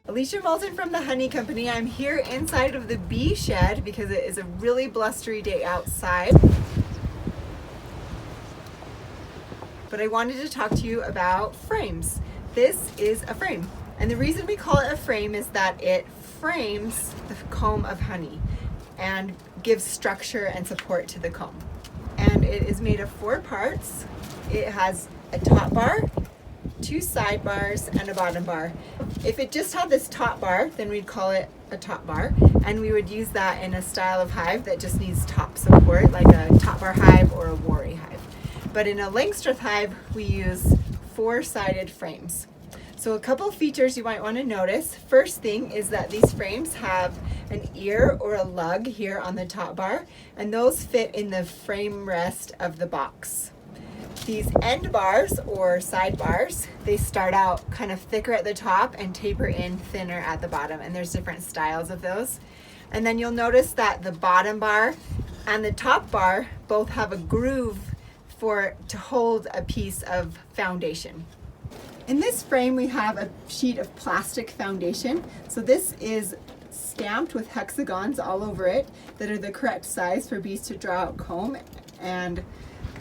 Alicia Moulton from the Honey Company. I'm here inside of the bee shed because it is a really blustery day outside. But I wanted to talk to you about frames. This is a frame. And the reason we call it a frame is that it frames the comb of honey and gives structure and support to the comb. And it is made of 4 parts. It has a top bar, 2 side bars, and a bottom bar. If it just had this top bar, then we'd call it a top bar, and we would use that in a style of hive that just needs top support, like a top bar hive or a worry hive. But in a Langstroth hive, we use 4-sided frames. So a couple features you might want to notice. First thing is that these frames have an ear or a lug here on the top bar, and those fit in the frame rest of the box. These end bars or side bars, they start out kind of thicker at the top and taper in thinner at the bottom, and there's different styles of those. And then you'll notice that the bottom bar and the top bar both have a groove to hold a piece of foundation. In this frame we have a sheet of plastic foundation. So this is stamped with hexagons all over it that are the correct size for bees to draw out comb and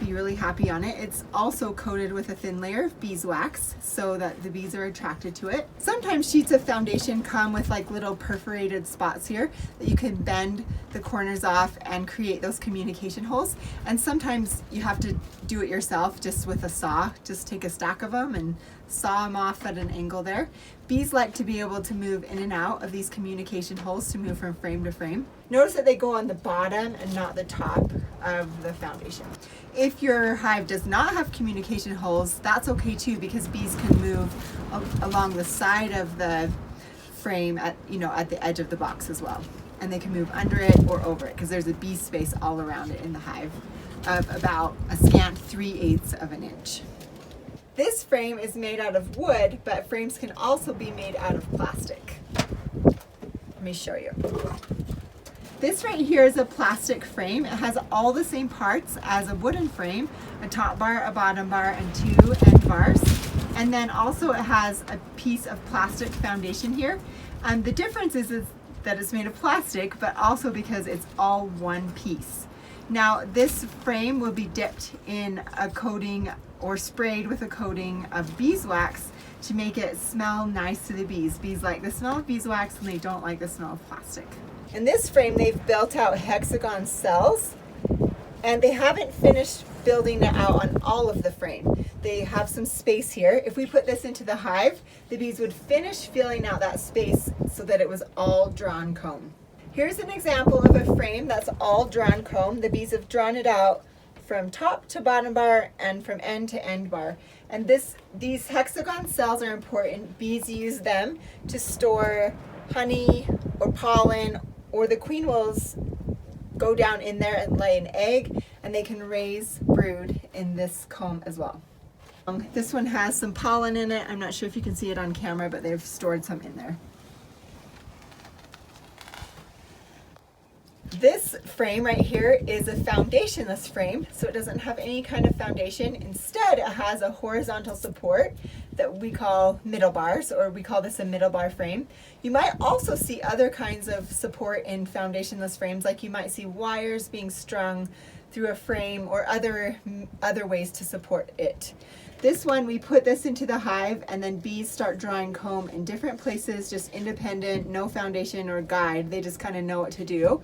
be really happy on it. It's also coated with a thin layer of beeswax so that the bees are attracted to it. Sometimes sheets of foundation come with like little perforated spots here that you can bend the corners off and create those communication holes. And sometimes you have to do it yourself just with a saw. Just take a stack of them and saw them off at an angle there. Bees like to be able to move in and out of these communication holes to move from frame to frame. Notice that they go on the bottom and not the top of the foundation. If your hive does not have communication holes, that's okay too, because bees can move along the side of the frame at the edge of the box as well. And they can move under it or over it because there's a bee space all around it in the hive of about a scant 3/8 of an inch. This frame is made out of wood, but frames can also be made out of plastic. Let me show you. This right here is a plastic frame. It has all the same parts as a wooden frame, a top bar, a bottom bar, and 2 end bars. And then also it has a piece of plastic foundation here. The difference is that it's made of plastic, but also because it's all one piece. Now this frame will be dipped in a coating or sprayed with a coating of beeswax to make it smell nice to the bees. Bees like the smell of beeswax and they don't like the smell of plastic. In this frame they've built out hexagon cells, and they haven't finished building it out on all of the frame. They have some space here. If we put this into the hive, the bees would finish filling out that space so that it was all drawn comb. Here's an example of a frame that's all drawn comb. The bees have drawn it out from top to bottom bar and from end to end bar. And these hexagon cells are important. Bees use them to store honey or pollen, or the queen will go down in there and lay an egg, and they can raise brood in this comb as well. This one has some pollen in it. I'm not sure if you can see it on camera, but they've stored some in there. This frame right here is a foundationless frame, so it doesn't have any kind of foundation. Instead, it has a horizontal support that we call middle bars, or we call this a middle bar frame. You might also see other kinds of support in foundationless frames, like you might see wires being strung through a frame or other ways to support it. This one, we put this into the hive and then bees start drawing comb in different places, just independent, no foundation or guide. They just kind of know what to do.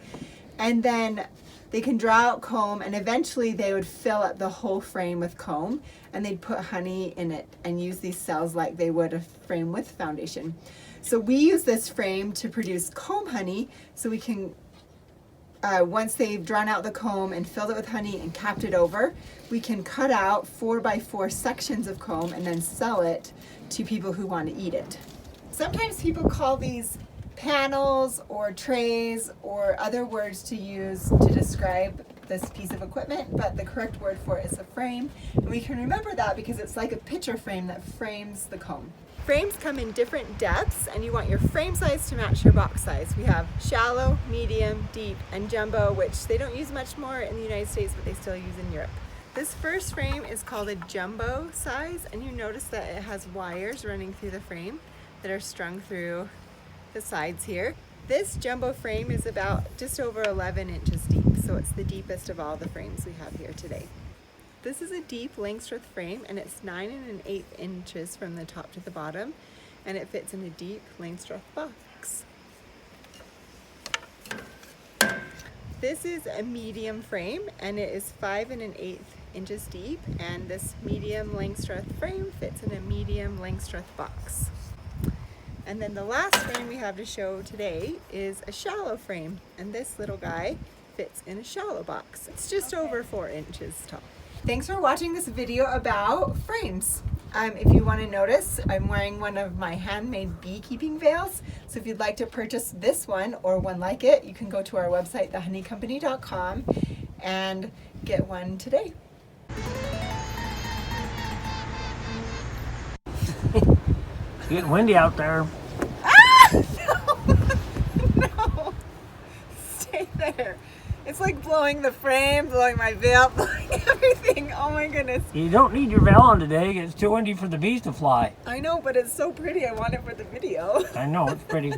And then they can draw out comb, and eventually they would fill up the whole frame with comb, and they'd put honey in it and use these cells like they would a frame with foundation. So we use this frame to produce comb honey, so we can once they've drawn out the comb and filled it with honey and capped it over, we can cut out 4x4 sections of comb and then sell it to people who want to eat it. Sometimes people call these panels or trays or other words to use to describe this piece of equipment, but the correct word for it is a frame. And we can remember that because it's like a picture frame that frames the comb. Frames come in different depths, and you want your frame size to match your box size. We have shallow, medium, deep, and jumbo, which they don't use much more in the United States, but they still use in Europe. This first frame is called a jumbo size, and you notice that it has wires running through the frame that are strung through the sides here. This jumbo frame is about just over 11 inches deep, so it's the deepest of all the frames we have here today. This is a deep length-width frame, and it's 9 1/8 inches from the top to the bottom, and it fits in a deep length-width box. This is a medium frame, and it is 5 1/8 inches deep, and this medium length-width frame fits in a medium length-width box. And then the last frame we have to show today is a shallow frame, and this little guy fits in a shallow box. It's just over 4 inches tall. Thanks for watching this video about frames. If you want to notice, I'm wearing one of my handmade beekeeping veils. So if you'd like to purchase this one or one like it, you can go to our website, thehoneycompany.com, and get one today. It's getting windy out there. Ah! No! No! Stay there. It's like blowing the frame, blowing my veil, blowing everything. Oh my goodness. You don't need your veil on today. It's too windy for the bees to fly. I know, but it's so pretty. I want it for the video. I know, it's pretty.